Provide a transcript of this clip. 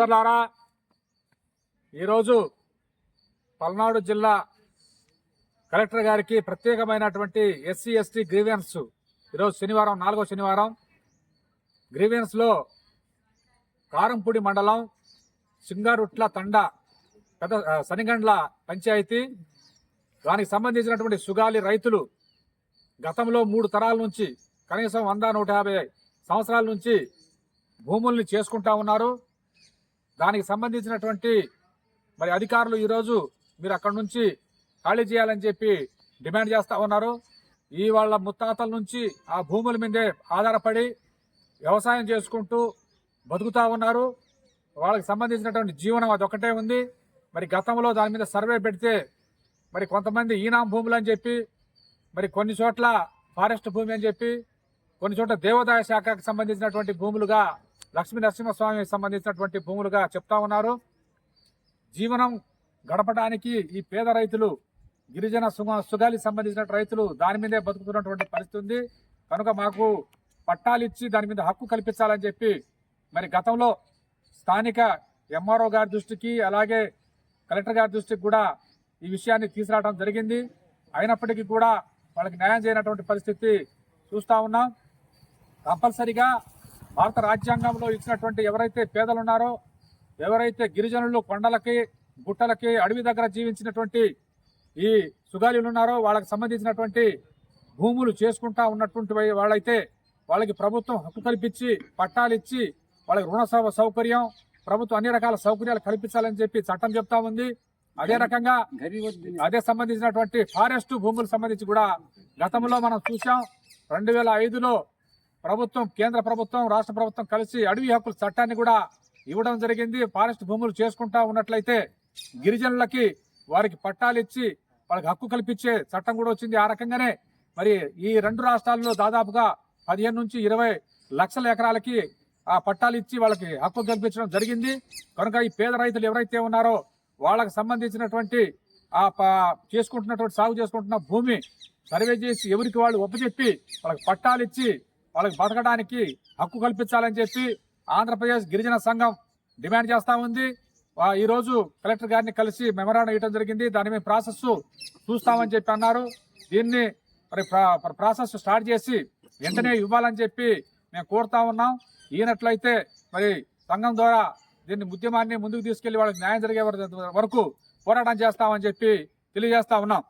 సోదరులారా, ఈరోజు పల్నాడు జిల్లా కలెక్టర్ గారికి ప్రత్యేకమైనటువంటి ఎస్సీ ఎస్టీ గ్రీవెన్స్ ఈరోజు శనివారం 4వ శనివారం గ్రీవెన్స్లో కారంపూడి మండలం సింగారుట్ల తండ పెద్ద శనిగండ్ల పంచాయతీ దానికి సంబంధించినటువంటి సుగాలి రైతులు గతంలో 3 తరాల నుంచి కనీసం 100-150 సంవత్సరాల నుంచి భూముల్ని చేసుకుంటా ఉన్నారు. దానికి సంబంధించినటువంటి మరి అధికారులు ఈరోజు మీరు అక్కడి నుంచి ఖాళీ చేయాలని చెప్పి డిమాండ్ చేస్తూ ఉన్నారు. ఈ వాళ్ళ ముత్తాతల నుంచి ఆ భూముల మీదే ఆధారపడి వ్యవసాయం చేసుకుంటూ బతుకుతూ ఉన్నారు. వాళ్ళకి సంబంధించినటువంటి జీవనం అదొకటే ఉంది. మరి గతంలో దాని మీద సర్వే పెడితే మరి కొంతమంది ఈనాం భూములు అని చెప్పి, మరి కొన్ని చోట్ల ఫారెస్ట్ భూమి అని చెప్పి, కొన్ని చోట్ల దేవాదాయ శాఖకు సంబంధించినటువంటి భూములుగా, లక్ష్మీ నరసింహస్వామికి సంబంధించినటువంటి భూములుగా చెప్తా ఉన్నారు. జీవనం గడపడానికి ఈ పేద రైతులు, గిరిజన సుగాలికి సంబంధించిన రైతులు దాని మీదే బతుకుతున్నటువంటి పరిస్థితి ఉంది. కనుక మాకు పట్టాలు ఇచ్చి దాని మీద హక్కు కల్పించాలని చెప్పి మరి గతంలో స్థానిక ఎంఆర్ఓ గారి దృష్టికి, అలాగే కలెక్టర్ గారి దృష్టికి కూడా ఈ విషయాన్ని తీసుకురావడం జరిగింది. అయినప్పటికీ కూడా వాళ్ళకి న్యాయం చేయనటువంటి పరిస్థితి చూస్తూ ఉన్నాం. కంపల్సరిగా భారత రాజ్యాంగంలో ఇచ్చినటువంటి ఎవరైతే పేదలు ఉన్నారో, ఎవరైతే గిరిజనులు కొండలకి, గుట్టలకి, అడవి దగ్గర జీవించినటువంటి ఈ సుగాలీలు ఉన్నారో వాళ్ళకి సంబంధించినటువంటి భూములు చేసుకుంటా ఉన్నటువంటి వాళ్ళైతే వాళ్ళకి ప్రభుత్వం హక్కు కల్పించి పట్టాలు ఇచ్చి వాళ్ళకి రుణ సౌకర్యం, ప్రభుత్వం అన్ని రకాల సౌకర్యాలు కల్పించాలని చెప్పి చట్టం చెప్తా ఉంది. అదే రకంగా అదే సంబంధించినటువంటి ఫారెస్ట్ భూములకు సంబంధించి కూడా గతంలో మనం చూసాం. 2005లో ప్రభుత్వం, కేంద్ర ప్రభుత్వం, రాష్ట్ర ప్రభుత్వం కలిసి అడవి హక్కుల చట్టాన్ని కూడా ఇవ్వడం జరిగింది. ఫారెస్ట్ భూములు చేసుకుంటా ఉన్నట్లయితే గిరిజనులకి వారికి పట్టాలు ఇచ్చి వాళ్ళకి హక్కు కల్పించే చట్టం కూడా వచ్చింది. ఆ రకంగానే మరి ఈ 2 రాష్ట్రాల్లో దాదాపుగా 15 నుంచి 20 లక్షల ఎకరాలకి ఆ పట్టాలు ఇచ్చి వాళ్ళకి హక్కు కల్పించడం జరిగింది. కనుక ఈ పేద రైతులు ఎవరైతే ఉన్నారో వాళ్ళకి సంబంధించినటువంటి ఆ చేసుకుంటున్నటువంటి సాగు చేసుకుంటున్న భూమి సర్వే చేసి ఎవరికి వాళ్ళు ఒప్పచెప్పి వాళ్ళకి పట్టాలు ఇచ్చి వాళ్ళకి బతకడానికి హక్కు కల్పించాలని చెప్పి ఆంధ్రప్రదేశ్ గిరిజన సంఘం డిమాండ్ చేస్తా ఉంది. ఈ రోజు కలెక్టర్ గారిని కలిసి మెమరాండం ఇవ్వడం జరిగింది. దాని మీద ప్రాసెస్ చూస్తామని చెప్పి అన్నారు. దీన్ని మరి ప్రాసెస్ స్టార్ట్ చేసి వెంటనే ఇవ్వాలని చెప్పి మేము కోరుతా ఉన్నాం. ఈనట్లయితే మరి సంఘం ద్వారా దీన్ని ఉద్యమాన్ని ముందుకు తీసుకెళ్లి వాళ్ళకి న్యాయం జరిగే వరకు పోరాటం చేస్తామని చెప్పి తెలియజేస్తా ఉన్నాం.